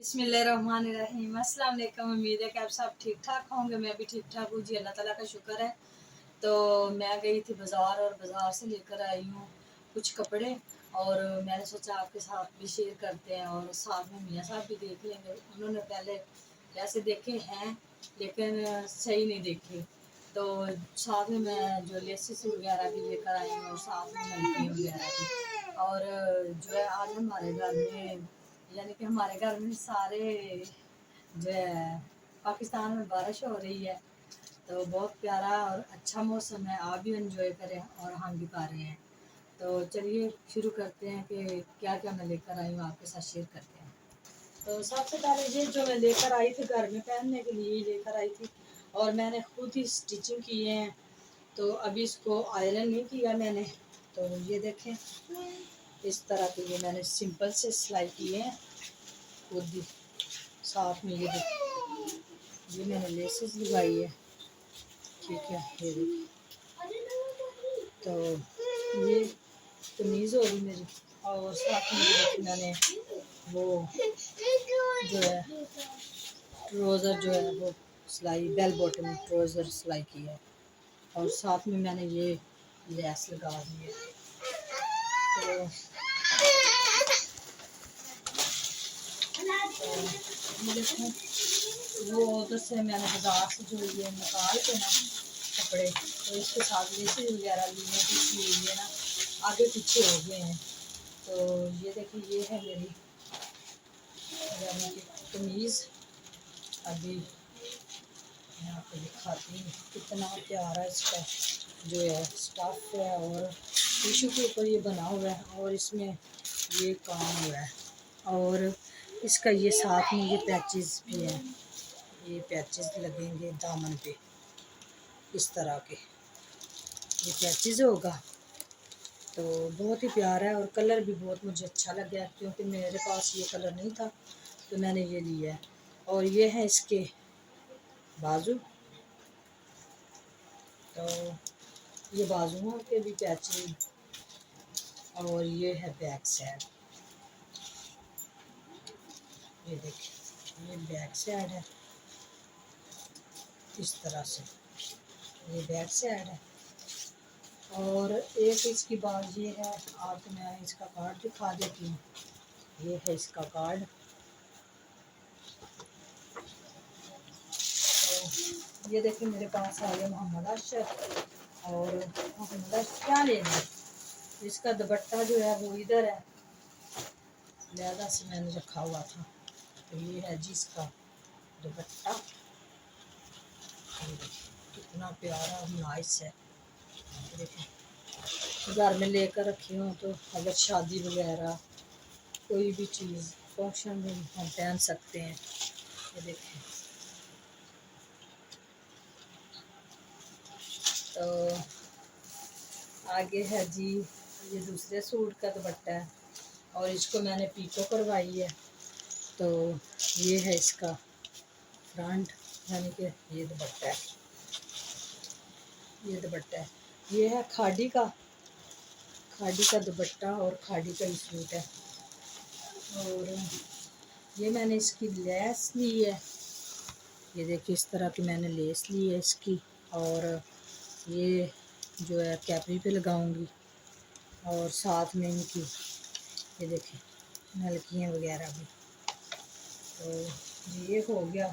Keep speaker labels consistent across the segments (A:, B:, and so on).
A: बिस्मिल्लाहिर्रहमानिर्रहीम। अस्सलाम वालेकुम। उम्मीद है कि आप सब ठीक ठाक होंगे। मैं भी ठीक ठाक हूँ जी, अल्लाह ताला का शुक्र है। तो मैं गई थी बाज़ार और बाज़ार से लेकर आई हूँ कुछ कपड़े, और मैंने सोचा आपके साथ भी शेयर करते हैं और साथ में मियाँ साहब भी देख लेंगे। उन्होंने पहले ऐसे देखे हैं लेकिन सही नहीं देखे, तो साथ में मैं जो लेसिस वगैरह भी लेकर आई हूँ और साथ में नलकी वगैरह भी। और जो है आज हमारे घर में, यानी कि हमारे घर में सारे जो है, पाकिस्तान में बारिश हो रही है, तो बहुत प्यारा और अच्छा मौसम है। आप भी एंजॉय करें और हम भी पा रहे हैं। तो चलिए शुरू करते हैं कि क्या क्या मैं लेकर आई हूँ, आपके साथ शेयर करते हैं। तो सबसे पहले ये जो मैं लेकर आई थी घर में पहनने के लिए लेकर आई थी, और मैंने खुद ही स्टिचिंग किए हैं। तो अभी इसको आयरन नहीं किया मैंने। तो ये देखें, इस तरह के ये मैंने सिंपल से सिलाई किए हैं खुद ही। साथ में ये देखिए, ये मैंने लेसेस लगाई है, ठीक है, ये देखिए। तो ये कमीज़ होगी मेरी, और साथ में ये मैंने वो जो है ट्राउज़र जो है वो सिलाई, बेल बॉटम ट्राउज़र सिलाई की है, और साथ में मैंने ये लेस लगा दी है। तो देखो, वो उधर से मैंने बाजार से जो ये निकाल के ना कपड़े, तो इसके साथ लेसेस वगैरह लिए हैं, तो इसलिए ये ना आगे पीछे हो गए हैं। तो ये देखिए, ये है मेरी यानी कि कमीज़। अभी मैं आपको दिखाती हूँ कितना प्यारा इसका जो है स्टफ है, और टिशू के ऊपर ये बना हुआ है, और इसमें ये काम हुआ है, और इसका ये साथ में ये पैचेस भी हैं। ये पैचेस लगेंगे दामन पे, इस तरह के ये पैचेस होगा। तो बहुत ही प्यारा है, और कलर भी बहुत मुझे अच्छा लग गया, क्योंकि मेरे पास ये कलर नहीं था, तो मैंने ये लिया है। और ये है इसके बाजू, तो ये बाजुओं के भी पैचिंग, और ये है बैक साइड। ये देखिए, ये बैक साइड है, इस तरह से ये बैक साइड है। और एक इसकी बात ये है, आपको मैं इसका कार्ड दिखा देती हूँ। ये है इसका कार्ड। तो ये देखिए, मेरे पास आ गया मोहम्मद अशरफ, और मोहम्मद अशरफ क्या लेना है, इसका दुपट्टा जो है वो इधर है, लिहाजा से मैंने रखा हुआ था। तो ये है जी इसका दुपट्टा, कितना प्यारा और नाइस है। देखिए, घर में लेकर रखी हूँ, तो अगर शादी वगैरह कोई भी चीज़ फंक्शन में हम पहन सकते हैं। ये देखिए, तो आगे है जी, ये दूसरे सूट का दुपट्टा है, और इसको मैंने पीको करवाई है। तो ये है इसका फ्रंट, यानी कि ये दुपट्टा है, ये दुपट्टा है। ये है खाड़ी का दुपट्टा, और खाड़ी का ही सूट है। और ये मैंने इसकी लेस ली है, ये देखिए, इस तरह की मैंने लेस ली है इसकी, और ये जो है कैपरी पे लगाऊंगी, और साथ में इनकी ये देखिए नलकियाँ वगैरह भी। तो ये हो गया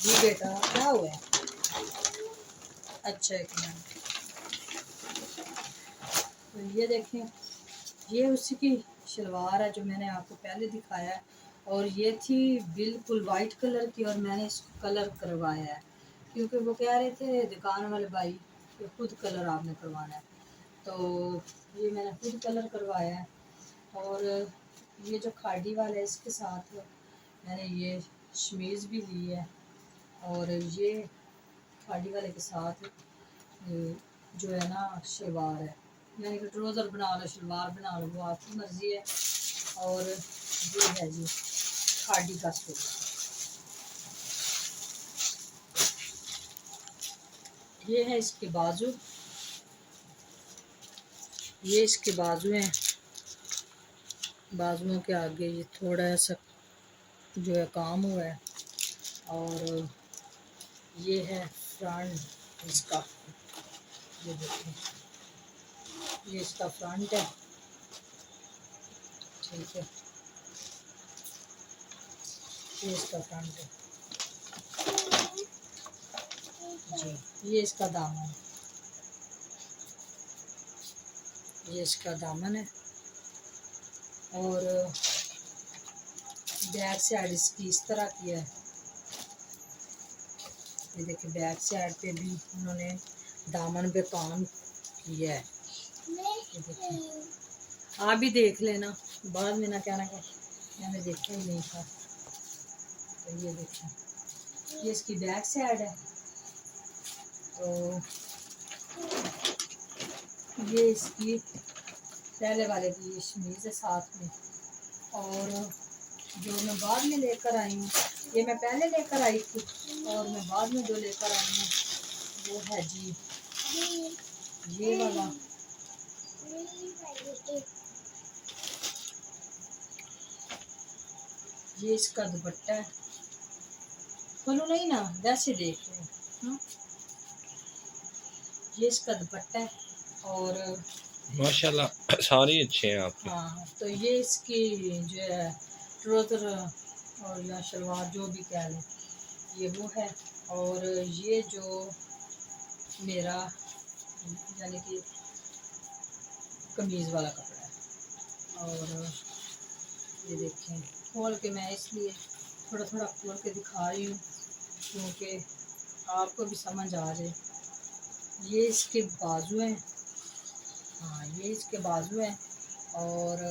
A: जी। बेटा क्या हुआ है? अच्छा, एक मिनट। तो ये देखें, ये उसी की शलवार है जो मैंने आपको पहले दिखाया है, और ये थी बिल्कुल वाइट कलर की, और मैंने इसको कलर करवाया है, क्योंकि वो कह रहे थे दुकान वाले भाई कि खुद कलर आपने करवाना है। तो ये मैंने खुद कलर करवाया है। और ये जो खाड़ी वाला है, इसके साथ मैंने ये शमीज़ भी ली है, और ये खाड़ी वाले के साथ जो है ना शलवार है, यानी कि ट्राउज़र बना लो, शलवार बना लो, वो आपकी मर्ज़ी है। और ये है जी खाड़ी का सूट, ये है इसके बाजू, ये इसके बाजू हैं, बाजुओं के आगे ये थोड़ा सा जो है काम हुआ है। और ये है फ्रंट इसका, ये देखिए ये इसका फ्रंट है, ठीक है, ये इसका फ्रंट है जी। ये इसका दामन, ये इसका दामन है। और बैक साइड इसकी इस तरह की है। ये देखिए बैक साइड पे भी उन्होंने दामन पे काम किया है। ये देखिए, आप भी देख लेना, बाद में ना कहना कि मैंने देखा ही नहीं था। तो ये देखिए, ये इसकी बैक साइड है। तो ये इसकी पहले वाले की ये शमीज है साथ में। और जो मैं बाद में लेकर आई हूँ, ये मैं पहले लेकर आई थी, और मैं बाद में जो लेकर आई हूँ वो है जी ये वाला। ये इसका दुपट्टा है, बोलो नहीं ना, वैसे देख रहे हैं। ये इसका दुपट्टा है। और
B: माशाल्लाह सारे अच्छे हैं आपके।
A: हाँ, तो ये इसकी जो है ट्राउज़र और या शलवार जो भी कह लें, ये वो है। और ये जो मेरा यानी कि कमीज़ वाला कपड़ा है। और ये देखें, खोल के मैं इसलिए थोड़ा थोड़ा खोल के दिखा रही हूँ क्योंकि आपको भी समझ आ जाए। ये इसके बाजू हैं, हाँ ये इसके बाजू हैं। और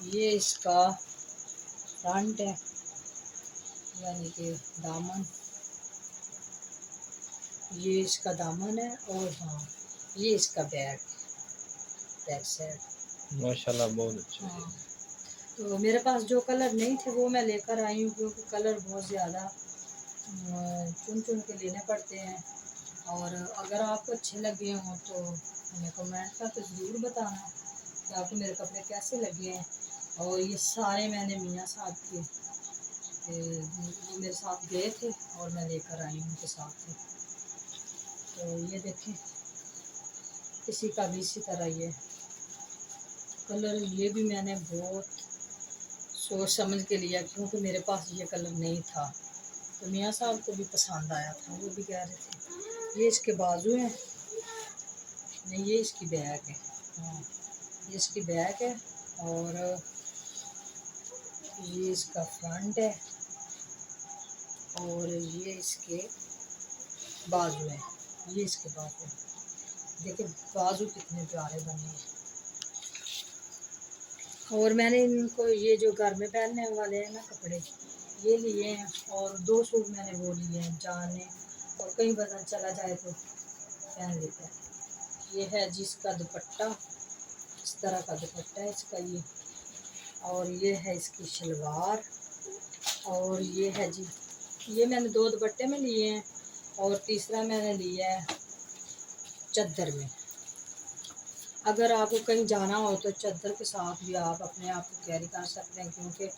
A: ये इसका फ्रंट है यानी कि दामन, ये इसका दामन है। और हाँ ये इसका बैक साइड।
B: माशाल्लाह बहुत अच्छा।
A: हाँ, तो मेरे पास जो कलर नहीं थे वो मैं लेकर आई हूँ क्योंकि कलर बहुत ज़्यादा चुन चुन के लेने पड़ते हैं। और अगर आपको अच्छे लगे हों तो हमें कमेंट करके ज़रूर बताना कि आपको मेरे कपड़े कैसे लगे हैं। और ये सारे मैंने मियाँ साहब के वो मेरे साथ गए थे और मैं लेकर आई हूँ उनके साथ थे। तो ये देखें, किसी का भी इसी तरह ये कलर, ये भी मैंने बहुत सोच समझ के लिया क्योंकि मेरे पास ये कलर नहीं था। तो मियाँ साहब को भी पसंद आया था, वो भी कह रहे थे। ये इसके बाजू हैं, नहीं ये इसकी बैक है, हाँ ये इसकी बैक है। और ये इसका फ्रंट है। और ये इसके बाजू है, ये इसके बाजू है। देखिए बाजू कितने प्यारे बने हैं। और मैंने इनको ये जो घर में पहनने वाले हैं ना कपड़े, ये लिए हैं। और 2 सूट मैंने वो लिए हैं जाने, और कहीं पता चला जाए तो पहन लेते हैं। ये है जिसका दुपट्टा, इस तरह का दुपट्टा है इसका ये। और ये है इसकी शलवार। और ये है जी, ये मैंने 2 दुपट्टे में लिए हैं और तीसरा मैंने लिया है चद्दर में। अगर आपको कहीं जाना हो तो चद्दर के साथ भी आप अपने आप को कैरी कर सकते हैं क्योंकि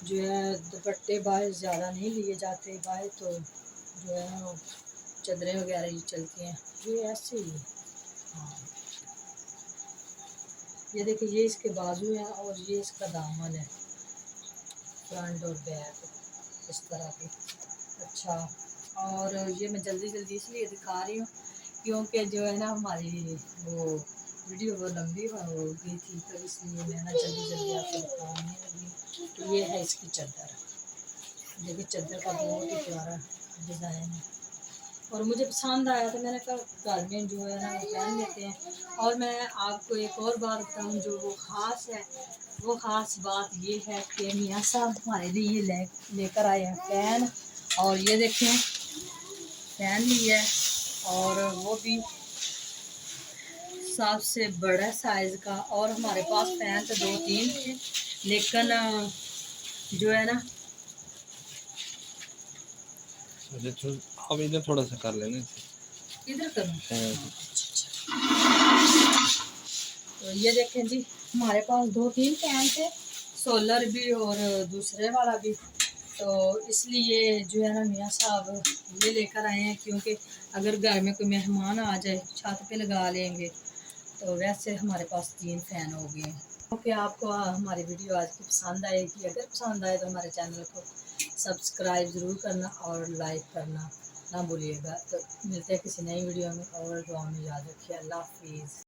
A: जो है दुपट्टे बाहर ज़्यादा नहीं लिए जाते बाहर, तो जो है वो चद्दरें वगैरह ही चलती हैं। ये ऐसे ही, हाँ ये देखिए ये इसके बाजू हैं और ये इसका दामन है, फ्रंट और बैक इस तरह के। अच्छा, और ये मैं जल्दी जल्दी इसलिए दिखा रही हूँ क्योंकि जो है ना हमारी वो वीडियो वो लंबी हो गई थी, तो इसलिए मैं ना जल्दी जल्दी आपको दिखाने लगी। तो ये है इसकी चद्दर, देखिए चद्दर का बहुत ही प्यारा डिज़ाइन है और मुझे पसंद आया तो मैंने कहा घर में जो है ना पहन लेते हैं। और मैं आपको एक और बात बताऊँ जो वो ख़ास है, वो ख़ास बात ये है कि मियाँ साहब हमारे लिए लेकर आए हैं फ़ैन। और ये देखें फ़ैन लिया है और वो भी सबसे बड़ा साइज़ का। और हमारे पास फ़ैन तो 2-3 थे लेकिन जो है ना
B: आप इधर थोड़ा सा कर लेना,
A: इधर करूँ।
B: हाँ।
A: तो ये देखें जी, हमारे पास 2-3 फैन थे, सोलर भी और दूसरे वाला भी। तो इसलिए जो है ना मियाँ साहब ये लेकर आए हैं, क्योंकि अगर घर में कोई मेहमान आ जाए छत पे लगा लेंगे। तो वैसे हमारे पास 3 फ़ैन हो गए हैं। ओके, आपको हमारी वीडियो आज की पसंद आएगी। अगर पसंद आए तो हमारे चैनल को सब्सक्राइब ज़रूर करना और लाइक करना ना भूलिएगा। तो मिलते हैं किसी नई वीडियो में, और दुआ में याद रखिए। अल्लाह हाफिज़।